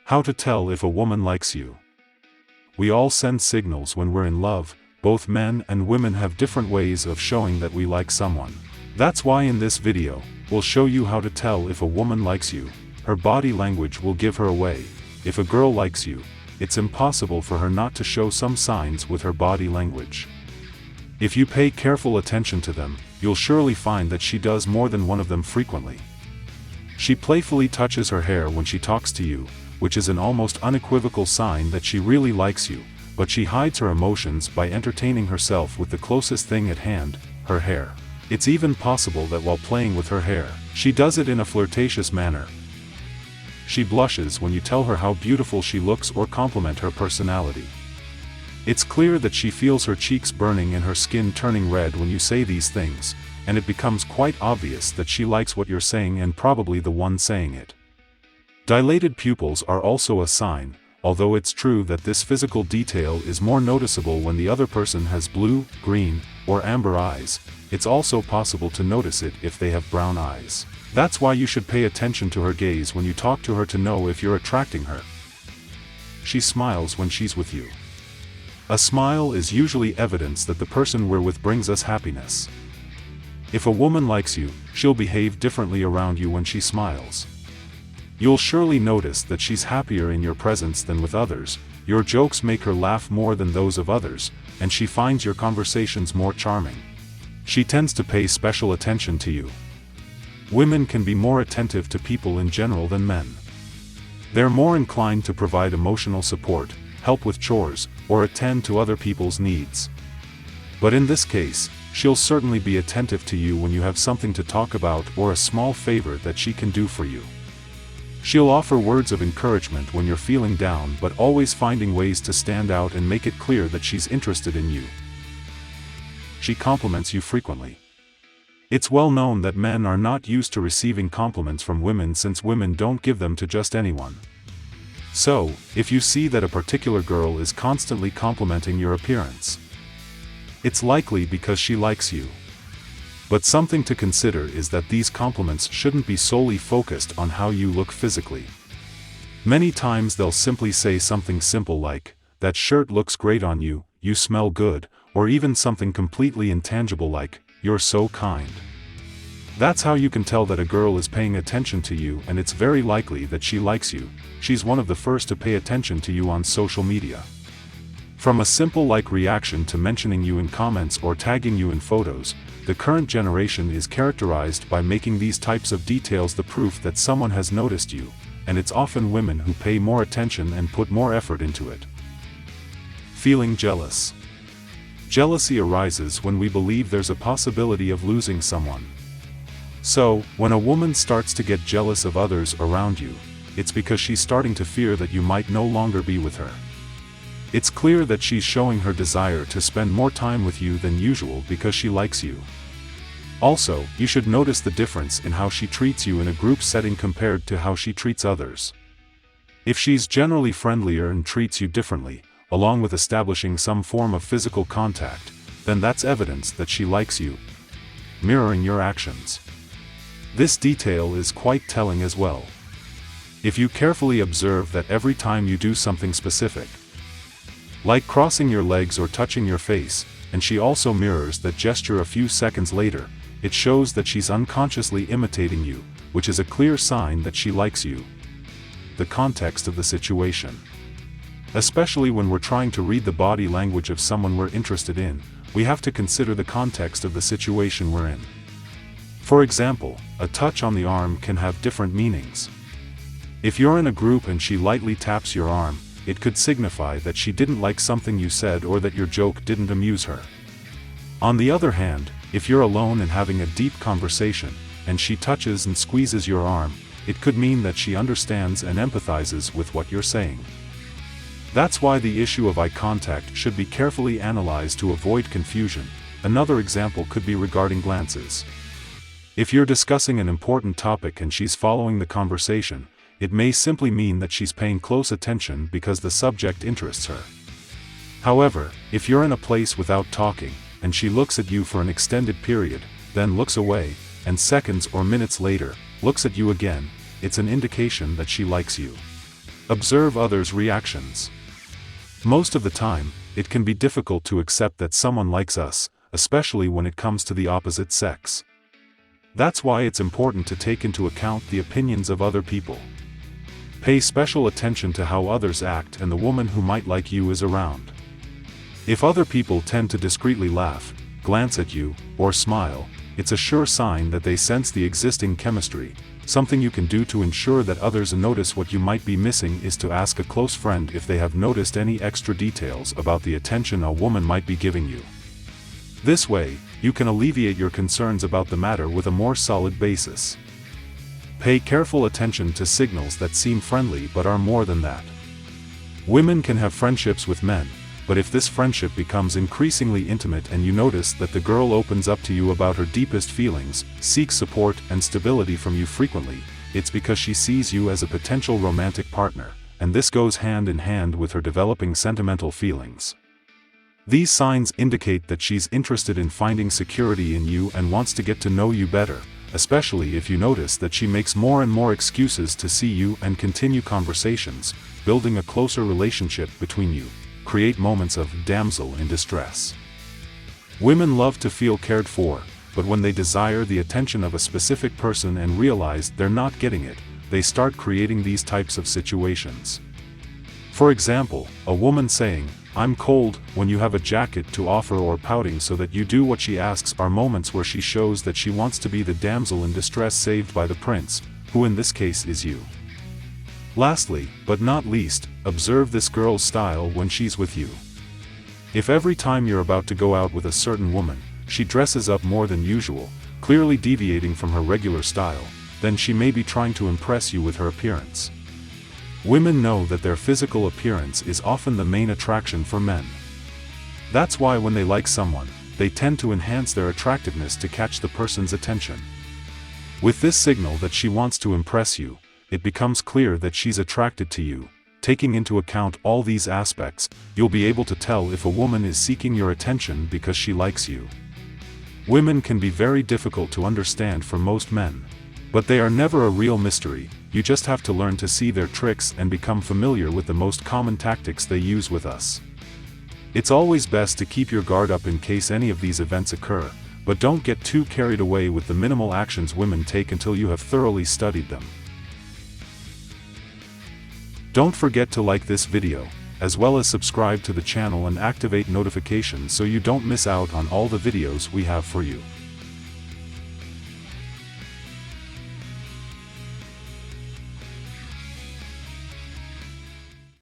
How to tell if a woman likes you. We all send signals when we're in love. Both men and women have different ways of showing that we like someone. That's why in this video, we'll show you how to tell if a woman likes you. Her body language will give her away. If a girl likes you, it's impossible for her not to show some signs with her body language. If you pay careful attention to them, you'll surely find that she does more than one of them frequently. She playfully touches her hair when she talks to you, which is an almost unequivocal sign that she really likes you, but she hides her emotions by entertaining herself with the closest thing at hand, her hair. It's even possible that while playing with her hair, she does it in a flirtatious manner. She blushes when you tell her how beautiful she looks or compliment her personality. It's clear that she feels her cheeks burning and her skin turning red when you say these things, and it becomes quite obvious that she likes what you're saying and probably the one saying it. Dilated pupils are also a sign, although it's true that this physical detail is more noticeable when the other person has blue, green, or amber eyes. It's also possible to notice it if they have brown eyes. That's why you should pay attention to her gaze when you talk to her to know if you're attracting her. She smiles when she's with you. A smile is usually evidence that the person we're with brings us happiness. If a woman likes you, she'll behave differently around you when she smiles. You'll surely notice that she's happier in your presence than with others, your jokes make her laugh more than those of others, and she finds your conversations more charming. She tends to pay special attention to you. Women can be more attentive to people in general than men. They're more inclined to provide emotional support, help with chores, or attend to other people's needs. But in this case, she'll certainly be attentive to you when you have something to talk about or a small favor that she can do for you. She'll offer words of encouragement when you're feeling down, but always finding ways to stand out and make it clear that she's interested in you. She compliments you frequently. It's well known that men are not used to receiving compliments from women since women don't give them to just anyone. So, if you see that a particular girl is constantly complimenting your appearance, it's likely because she likes you. But something to consider is that these compliments shouldn't be solely focused on how you look physically. Many times they'll simply say something simple like, "That shirt looks great on you, you smell good," or even something completely intangible like, "You're so kind." That's how you can tell that a girl is paying attention to you, and it's very likely that she likes you. She's one of the first to pay attention to you on social media. From a simple like reaction to mentioning you in comments or tagging you in photos, the current generation is characterized by making these types of details the proof that someone has noticed you, and it's often women who pay more attention and put more effort into it. Feeling jealous. Jealousy arises when we believe there's a possibility of losing someone. So, when a woman starts to get jealous of others around you, it's because she's starting to fear that you might no longer be with her. It's clear that she's showing her desire to spend more time with you than usual because she likes you. Also, you should notice the difference in how she treats you in a group setting compared to how she treats others. If she's generally friendlier and treats you differently, along with establishing some form of physical contact, then that's evidence that she likes you. Mirroring your actions. This detail is quite telling as well. If you carefully observe that every time you do something specific, like crossing your legs or touching your face, and she also mirrors that gesture a few seconds later, it shows that she's unconsciously imitating you, which is a clear sign that she likes you. The context of the situation. Especially when we're trying to read the body language of someone we're interested in, we have to consider the context of the situation we're in. For example, a touch on the arm can have different meanings. If you're in a group and she lightly taps your arm, it could signify that she didn't like something you said or that your joke didn't amuse her. On the other hand, if you're alone and having a deep conversation, and she touches and squeezes your arm, it could mean that she understands and empathizes with what you're saying. That's why the issue of eye contact should be carefully analyzed to avoid confusion. Another example could be regarding glances. If you're discussing an important topic and she's following the conversation, it may simply mean that she's paying close attention because the subject interests her. However, if you're in a place without talking, and she looks at you for an extended period, then looks away, and seconds or minutes later, looks at you again, it's an indication that she likes you. Observe others' reactions. Most of the time, it can be difficult to accept that someone likes us, especially when it comes to the opposite sex. That's why it's important to take into account the opinions of other people. Pay special attention to how others act and the woman who might like you is around. If other people tend to discreetly laugh, glance at you, or smile, it's a sure sign that they sense the existing chemistry. Something you can do to ensure that others notice what you might be missing is to ask a close friend if they have noticed any extra details about the attention a woman might be giving you. This way, you can alleviate your concerns about the matter with a more solid basis. Pay careful attention to signals that seem friendly but are more than that. Women can have friendships with men, but if this friendship becomes increasingly intimate and you notice that the girl opens up to you about her deepest feelings, seeks support and stability from you frequently, it's because she sees you as a potential romantic partner, and this goes hand in hand with her developing sentimental feelings. These signs indicate that she's interested in finding security in you and wants to get to know you better, especially if you notice that she makes more and more excuses to see you and continue conversations, building a closer relationship between you. Create moments of damsel in distress. Women love to feel cared for, but when they desire the attention of a specific person and realize they're not getting it, they start creating these types of situations. For example, a woman saying, "I'm cold," when you have a jacket to offer, or pouting so that you do what she asks are moments where she shows that she wants to be the damsel in distress saved by the prince, who in this case is you. Lastly, but not least, observe this girl's style when she's with you. If every time you're about to go out with a certain woman, she dresses up more than usual, clearly deviating from her regular style, then she may be trying to impress you with her appearance. Women know that their physical appearance is often the main attraction for men. That's why when they like someone, they tend to enhance their attractiveness to catch the person's attention. With this signal that she wants to impress you, it becomes clear that she's attracted to you. Taking into account all these aspects, you'll be able to tell if a woman is seeking your attention because she likes you. Women can be very difficult to understand for most men. But they are never a real mystery, you just have to learn to see their tricks and become familiar with the most common tactics they use with us. It's always best to keep your guard up in case any of these events occur, but don't get too carried away with the minimal actions women take until you have thoroughly studied them. Don't forget to like this video, as well as subscribe to the channel and activate notifications so you don't miss out on all the videos we have for you.